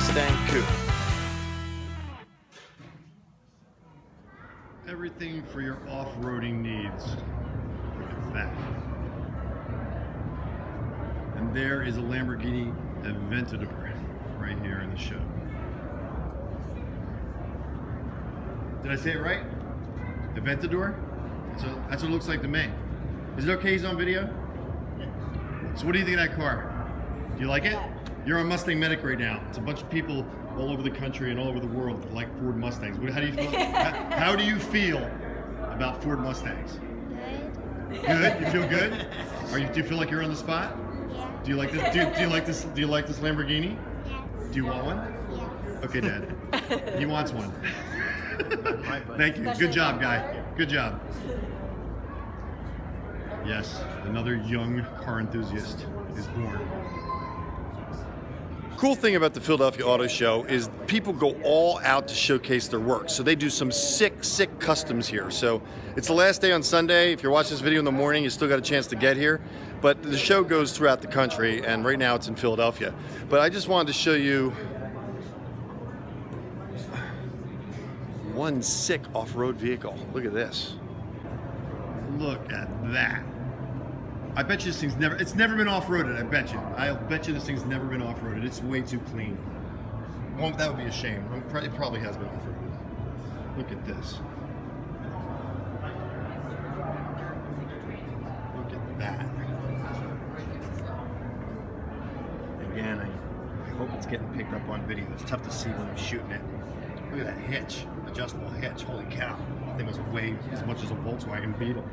Mustang coupe. Everything for your off-roading needs. Look at that. And there is a Lamborghini Aventador right here in the show. Did I say it right? Aventador? That's what it looks like to me. Is it okay he's on video? So what do you think of that car? Do you like it? You're on MustangMedic right now. It's a bunch of people all over the country and all over the world that like Ford Mustangs. How do you feel? How do you feel about Ford Mustangs? Good. Good? You feel good? Do you feel like you're on the spot? Yeah. Do you like this? Do you like this? Do you like this Lamborghini? Yes. Do you want one? Yes. Okay, Dad. He wants one. Thank you. Good job, guy. Good job. Yes, another young car enthusiast is born. Cool thing about the Philadelphia Auto Show is people go all out to showcase their work. So they do some sick customs here. So it's the last day on Sunday. If you're watching this video in the morning, you still got a chance to get here. But the show goes throughout the country, and right now it's in Philadelphia. But I just wanted to show you one sick off-road vehicle. Look at this. Look at that. I bet you this thing's it's never been off-roaded, I bet you. I'll bet you this thing's never been off-roaded. It's way too clean. Well, that would be a shame. It probably has been off-roaded. Look at this. Look at that. Again, I hope it's getting picked up on video. It's tough to see when I'm shooting it. Look at that hitch, adjustable hitch. Holy cow. That thing must weigh as much as a Volkswagen Beetle.